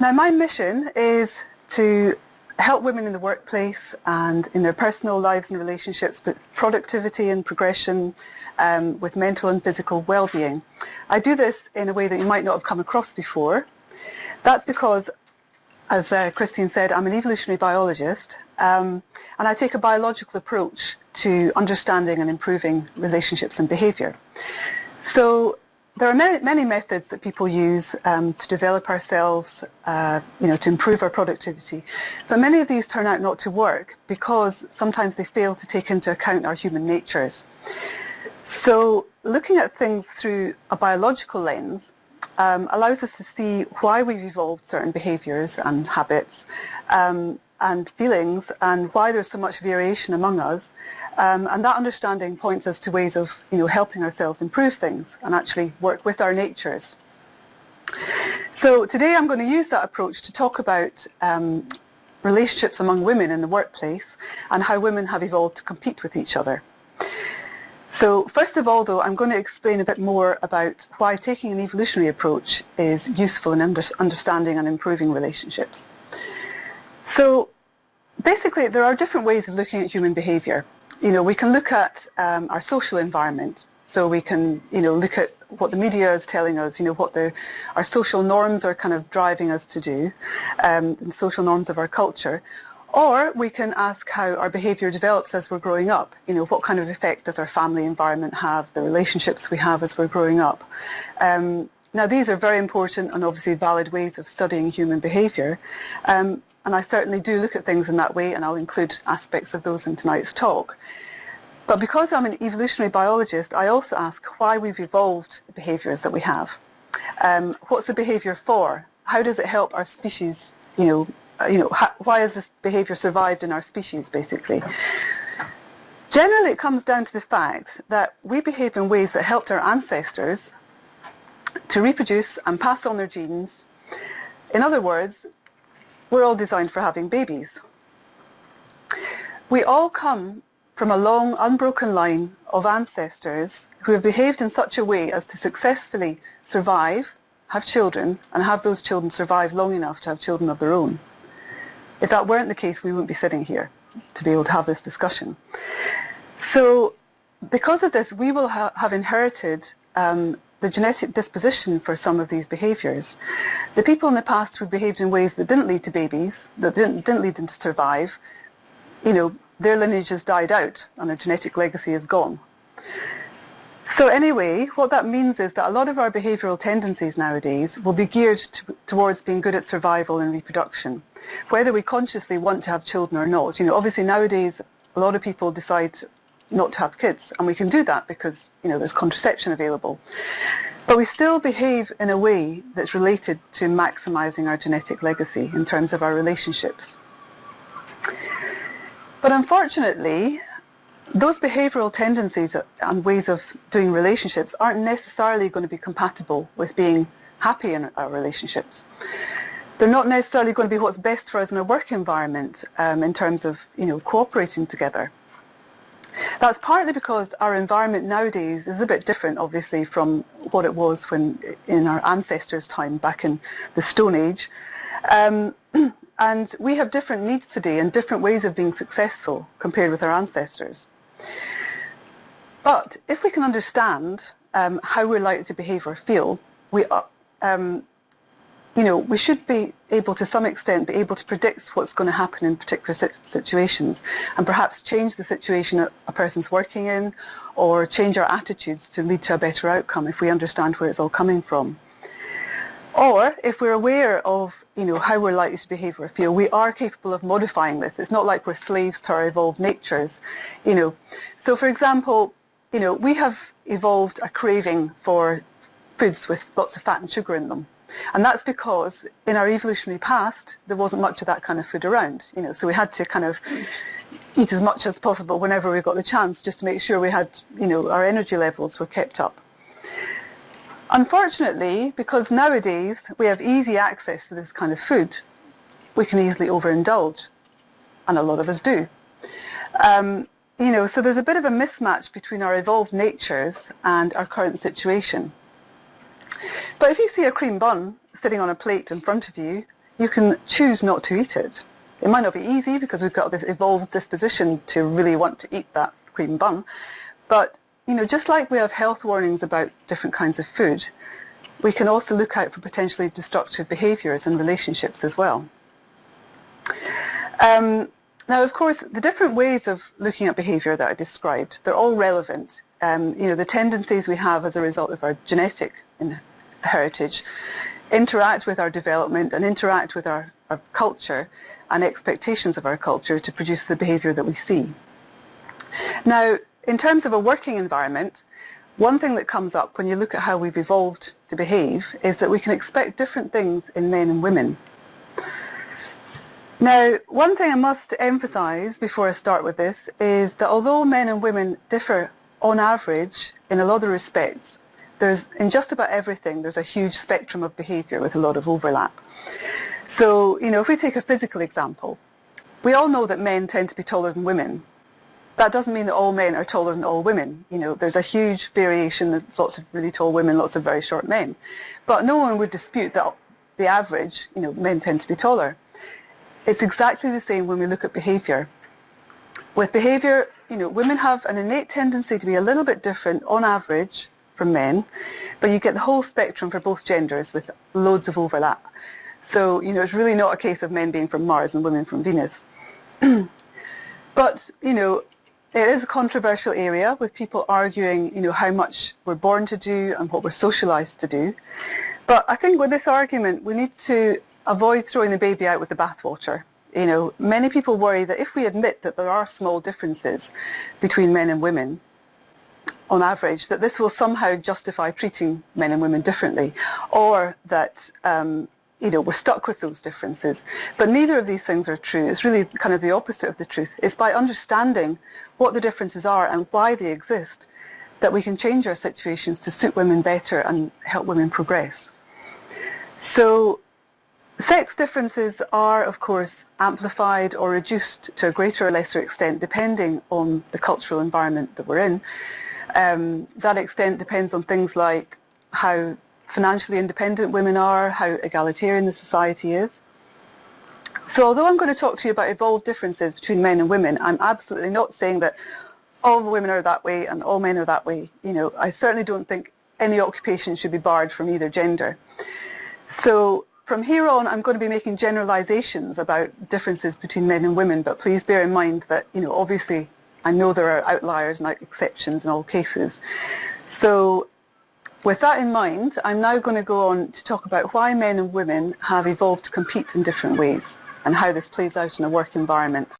Now, my mission is to help women in the workplace and in their personal lives and relationships with productivity and progression, with mental and physical well-being. I do this in a way that you might not have come across before. That's because, as Christine said, I'm an evolutionary biologist, and I take a biological approach to understanding and improving relationships and behaviour. So there are many methods that people use to develop ourselves, to improve our productivity. But many of these turn out not to work because sometimes they fail to take into account our human natures. So looking at things through a biological lens allows us to see why we've evolved certain behaviours and habits and feelings, and why there's so much variation among us. And that understanding points us to ways of helping ourselves improve things and actually work with our natures. So today I'm going to use that approach to talk about relationships among women in the workplace and how women have evolved to compete with each other. So first of all, though, I'm going to explain a bit more about why taking an evolutionary approach is useful in understanding and improving relationships. So basically, there are different ways of looking at human behaviour. We can look at our social environment. So we can, look at what the media is telling us, what our social norms are kind of driving us to do, and social norms of our culture. Or we can ask how our behaviour develops as we're growing up. What kind of effect does our family environment have, the relationships we have as we're growing up. Now, these are very important and obviously valid ways of studying human behaviour. And I certainly do look at things in that way, and I'll include aspects of those in tonight's talk. But because I'm an evolutionary biologist, I also ask why we've evolved the behaviours that we have. What's the behaviour for? How does it help our species, why has this behaviour survived in our species, basically? Generally, it comes down to the fact that we behave in ways that helped our ancestors to reproduce and pass on their genes. In other words, we're all designed for having babies. We all come from a long, unbroken line of ancestors who have behaved in such a way as to successfully survive, have children, and have those children survive long enough to have children of their own. If that weren't the case, we wouldn't be sitting here to be able to have this discussion. So because of this, we will have inherited the genetic disposition for some of these behaviours. The people in the past who behaved in ways that didn't lead to babies, that didn't lead them to survive, their lineage has died out and their genetic legacy is gone. So anyway, what that means is that a lot of our behavioural tendencies nowadays will be geared towards being good at survival and reproduction, whether we consciously want to have children or not. Obviously nowadays a lot of people decide not to have kids, and we can do that because there's contraception available. But we still behave in a way that's related to maximising our genetic legacy in terms of our relationships. But unfortunately, those behavioural tendencies and ways of doing relationships aren't necessarily going to be compatible with being happy in our relationships. They're not necessarily going to be what's best for us in a work environment in terms of cooperating together. That's partly because our environment nowadays is a bit different, obviously, from what it was when in our ancestors' time back in the Stone Age. And we have different needs today and different ways of being successful compared with our ancestors. But if we can understand how we're likely to behave or feel, we should be able, to some extent, be able to predict what's going to happen in particular situations, and perhaps change the situation a person's working in, or change our attitudes to lead to a better outcome if we understand where it's all coming from. Or if we're aware of how we're likely to behave or feel, we are capable of modifying this. It's not like we're slaves to our evolved natures. So for example, we have evolved a craving for foods with lots of fat and sugar in them. And that's because in our evolutionary past, there wasn't much of that kind of food around. So we had to kind of eat as much as possible whenever we got the chance, just to make sure we had, our energy levels were kept up. Unfortunately, because nowadays we have easy access to this kind of food, we can easily overindulge, and a lot of us do. So there's a bit of a mismatch between our evolved natures and our current situation. But if you see a cream bun sitting on a plate in front of you, you can choose not to eat it. It might not be easy because we've got this evolved disposition to really want to eat that cream bun, but just like we have health warnings about different kinds of food, we can also look out for potentially destructive behaviours in relationships as well. Now, of course, the different ways of looking at behaviour that I described, they're all relevant. The tendencies we have as a result of our genetic heritage interact with our development and interact with our culture and expectations of our culture to produce the behaviour that we see. Now, in terms of a working environment, one thing that comes up when you look at how we've evolved to behave is that we can expect different things in men and women. Now, one thing I must emphasise before I start with this is that although men and women differ on average in a lot of respects, in just about everything, there's a huge spectrum of behaviour with a lot of overlap. So, if we take a physical example, we all know that men tend to be taller than women. That doesn't mean that all men are taller than all women. There's a huge variation. There's lots of really tall women, lots of very short men. But no one would dispute that the average, men tend to be taller. It's exactly the same when we look at behaviour. With behaviour, women have an innate tendency to be a little bit different on average from men, but you get the whole spectrum for both genders with loads of overlap. So, it's really not a case of men being from Mars and women from Venus. But, it is a controversial area with people arguing, how much we're born to do and what we're socialised to do. But I think with this argument, we need to avoid throwing the baby out with the bathwater. Many people worry that if we admit that there are small differences between men and women, on average, that this will somehow justify treating men and women differently, or that we're stuck with those differences. But neither of these things are true. It's really kind of the opposite of the truth. It's by understanding what the differences are and why they exist that we can change our situations to suit women better and help women progress. So sex differences are, of course, amplified or reduced to a greater or lesser extent depending on the cultural environment that we're in. That extent depends on things like how financially independent women are, how egalitarian the society is. So although I'm going to talk to you about evolved differences between men and women, I'm absolutely not saying that all women are that way and all men are that way. I certainly don't think any occupation should be barred from either gender. So from here on, I'm going to be making generalizations about differences between men and women, but please bear in mind that, obviously, I know there are outliers and exceptions in all cases. So with that in mind, I'm now going to go on to talk about why men and women have evolved to compete in different ways and how this plays out in a work environment.